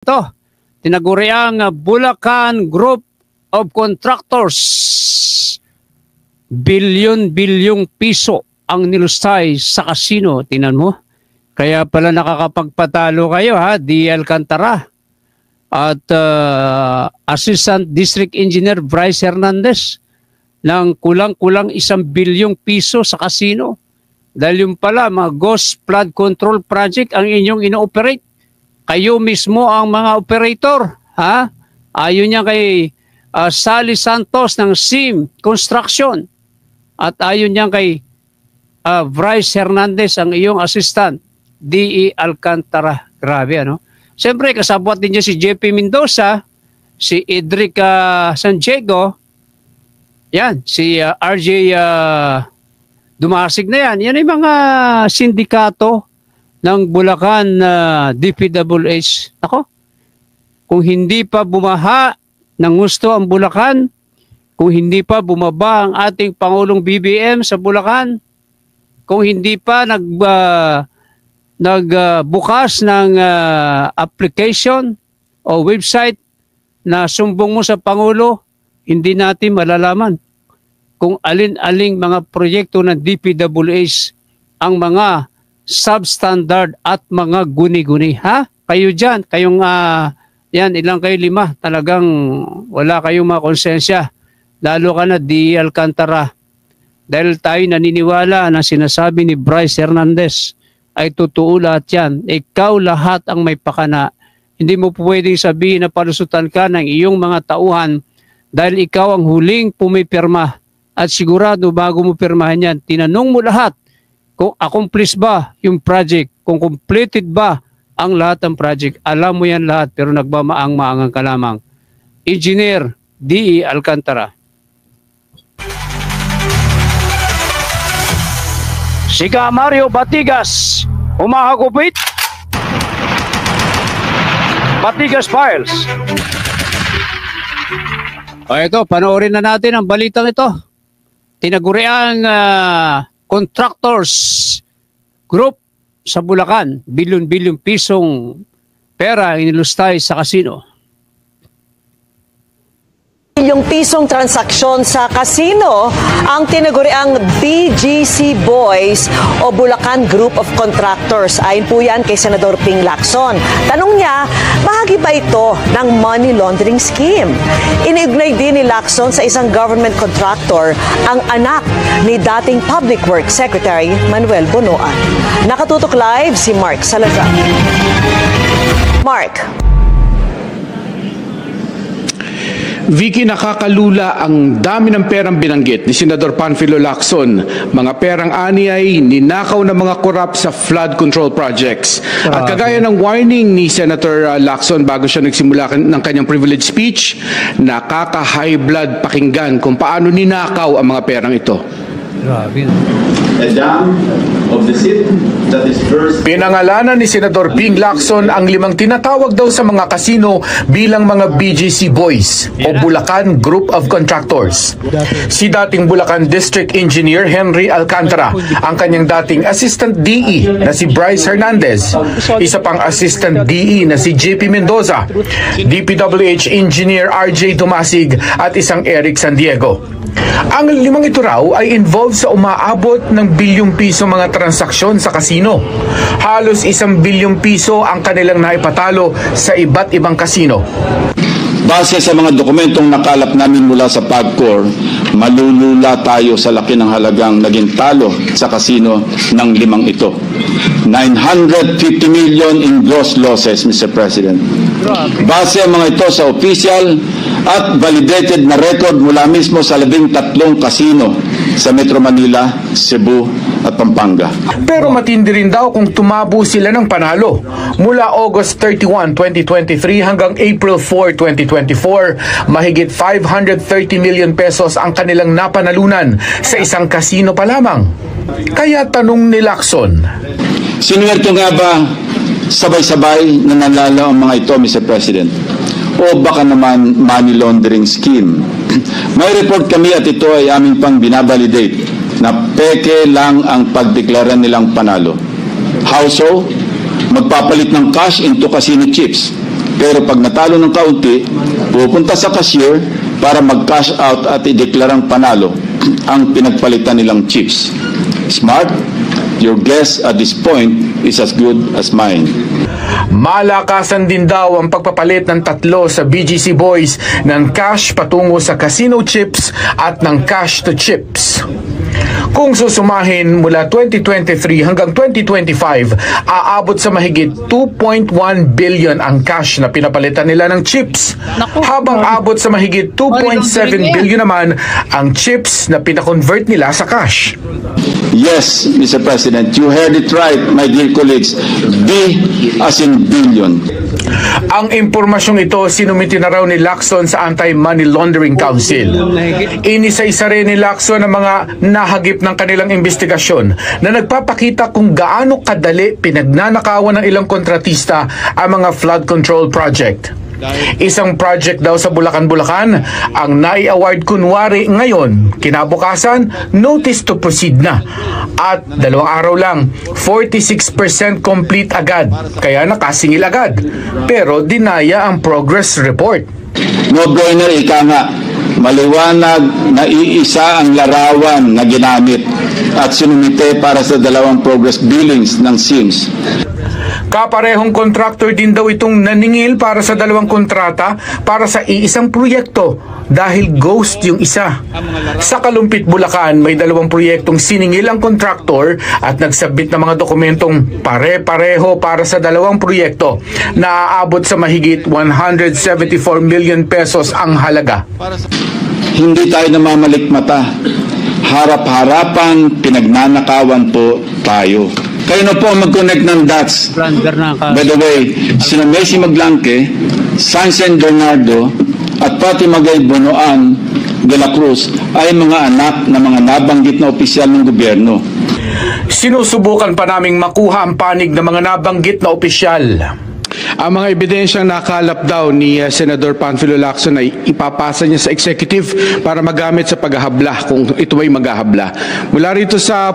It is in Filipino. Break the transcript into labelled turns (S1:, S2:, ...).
S1: Ito, tinaguriang Bulacan Group of Contractors. Bilyon-bilyong piso ang nilustay sa kasino. Tingnan mo. Kaya pala nakakapagpatalo kayo ha, D. Alcantara. At Assistant District Engineer Bryce Hernandez ng kulang-kulang 1 bilyong piso sa kasino. Dahil yung pala, mga Ghost Flood Control Project ang inyong ino-operate. Kayo mismo ang mga operator. Ha? Ayon niya kay Sally Santos ng SIM Construction. At ayon niya kay Bryce Hernandez, ang iyong assistant, D.E. Alcantara. Grabe, ano? Siyempre, kasabwat din niya si JP Mendoza, si Edric San Diego, yan, si RJ Dumasig na yan. Yan ay mga sindikato ng Bulacan DPWH. Ako, kung hindi pa bumaha ng gusto ang Bulacan, kung hindi pa bumaba ang ating Pangulong BBM sa Bulacan, kung hindi pa nagbukas ng application o website na sumbong mo sa Pangulo, hindi natin malalaman kung alin-aling mga proyekto ng DPWH ang mga substandard at mga guni-guni. Ha? Kayo dyan, kayong yan, ilang kayo, 5, talagang wala kayong mga konsensya. Lalo ka na, D. Alcantara. Dahil tayo naniniwala na sinasabi ni Bryce Hernandez ay totoo lahat yan. Ikaw lahat ang may pakana. Hindi mo pwedeng sabihin na palusutan ka ng iyong mga tauhan dahil ikaw ang huling pumipirma. At sigurado bago mo pirmahan yan, tinanong mo lahat kung accomplished ba yung project, kung completed ba ang lahat ng project. Alam mo yan lahat pero nagmamaang-maangang ka lamang. Engineer D.E. Alcantara. Sika Mario Batigas, umahagupit. Batigas Files. O ito, panoorin na natin ang balitang ito. Tinaguriang contractors group sa Bulacan, bilyon-bilyong pisong pera inilustay sa kasino.
S2: Yung pisong transaksyon sa kasino ang tinaguriang BGC Boys o Bulacan Group of Contractors. Ayon po yan kay Senador Ping Lacson. Tanong niya, bahagi ba ito ng money laundering scheme? Iniugnay din ni Lacson sa isang government contractor ang anak ni dating Public Works Secretary Manuel Bonoan. Nakatutok live si Mark Salazar. Mark.
S3: Vicky, nakakalula ang dami ng perang binanggit ni Senador Panfilo Lacson. Mga perang ani ay ninakaw ng mga korap sa flood control projects. At kagaya ng warning ni Senator Lacson bago siya nagsimula ng kanyang privilege speech, nakaka-high blood pakinggan kung paano ninakaw ang mga perang ito.
S4: A dam of the city that is first.
S3: Pinangalanan ni Senador Ping Lacson ang 5 tinatawag daw sa mga kasino bilang mga BGC Boys o Bulacan Group of Contractors. Si dating Bulacan District Engineer Henry Alcantara, ang kanyang dating Assistant DE na si Bryce Hernandez, isa pang Assistant DE na si JP Mendoza, DPWH Engineer RJ Dumasig at isang Eric San Diego. Ang 5 ito raw ay involved sa umaabot ng bilyong piso mga transaksyon sa kasino. Halos 1 bilyong piso ang kanilang naipatalo sa iba't ibang kasino.
S5: Base sa mga dokumentong nakalap namin mula sa PAGCOR, malulula tayo sa laki ng halagang naging talo sa kasino ng 5 ito. 950 million in gross losses, Mr. President. Base ang mga ito sa official at validated na record mula mismo sa 13 kasino sa Metro Manila, Cebu at Pampanga.
S3: Pero matindi rin daw kung tumabo sila ng panalo. Mula August 31, 2023 hanggang April 4, 2024, mahigit 530 million pesos ang kanilang napanalunan sa isang kasino pa lamang. Kaya tanong ni Lacson,
S5: sinuwerto nga ba sabay-sabay na nanalo ang mga ito, Mr. President? O baka naman money laundering scheme? May report kami at ito ay aming pang binabalidate na peke lang ang pagdeklara nilang panalo. How so? Magpapalit ng cash into casino chips. Pero pag natalo ng kaunti, pupunta sa cashier para mag-cash out at ideklarang panalo ang pinagpalitan nilang chips. Smart? Your guess at this point is as good as mine.
S3: Malakasan din daw ang pagpapalit ng tatlo sa BGC Boys ng cash patungo sa casino chips at ng cash to chips. Kung susumahin mula 2023 hanggang 2025, aabot sa mahigit 2.1 billion ang cash na pinapalitan nila ng chips. Habang abot sa mahigit 2.7 billion naman ang chips na pinakonvert nila sa cash.
S5: Yes, Mr. President, you heard it right, my dear colleagues. B as in billion.
S3: Ang impormasyong ito sinumiti na raw ni Lacson sa Anti-Money Laundering Council. Inisa-isa rin ni Lacson ang mga nahagip ng kanilang investigasyon na nagpapakita kung gaano kadali pinagnanakawan ng ilang kontratista ang mga flood control project. Isang project daw sa Bulacan ang nai-award kunwari ngayon, kinabukasan, notice to proceed na. At 2 araw lang, 46% complete agad, kaya nakasingil agad. Pero dinaya ang progress report.
S5: No-brainer, ika nga, maliwanag na iisa ang larawan na ginamit at sinumite para sa 2 progress billings ng SIMS.
S3: Kaparehong contractor din daw itong naningil para sa 2 kontrata para sa iisang proyekto dahil ghost yung isa. Sa Kalumpit, Bulacan, may 2 proyektong siningil ang contractor at nagsabit ng mga dokumentong pare-pareho para sa 2 proyekto na aabot sa mahigit 174 million pesos ang halaga.
S5: Hindi tayo namamalikmata. Harap-harapan, pinagnanakawan po tayo. Kayo na po mag-connect ng dots. By the way, sina Messi Maglangke, Sansen Bernardo, at pati Magay Bonoan de la Cruz ay mga anak ng mga nabanggit na opisyal ng gobyerno.
S3: Sinusubukan pa naming makuha ang panig ng mga nabanggit na opisyal.
S6: Ang mga ebidensyang nakalap daw ni Senador Panfilo Lacson ay ipapasa niya sa executive para magamit sa paghahabla kung ito ay maghahabla. Mula rito sa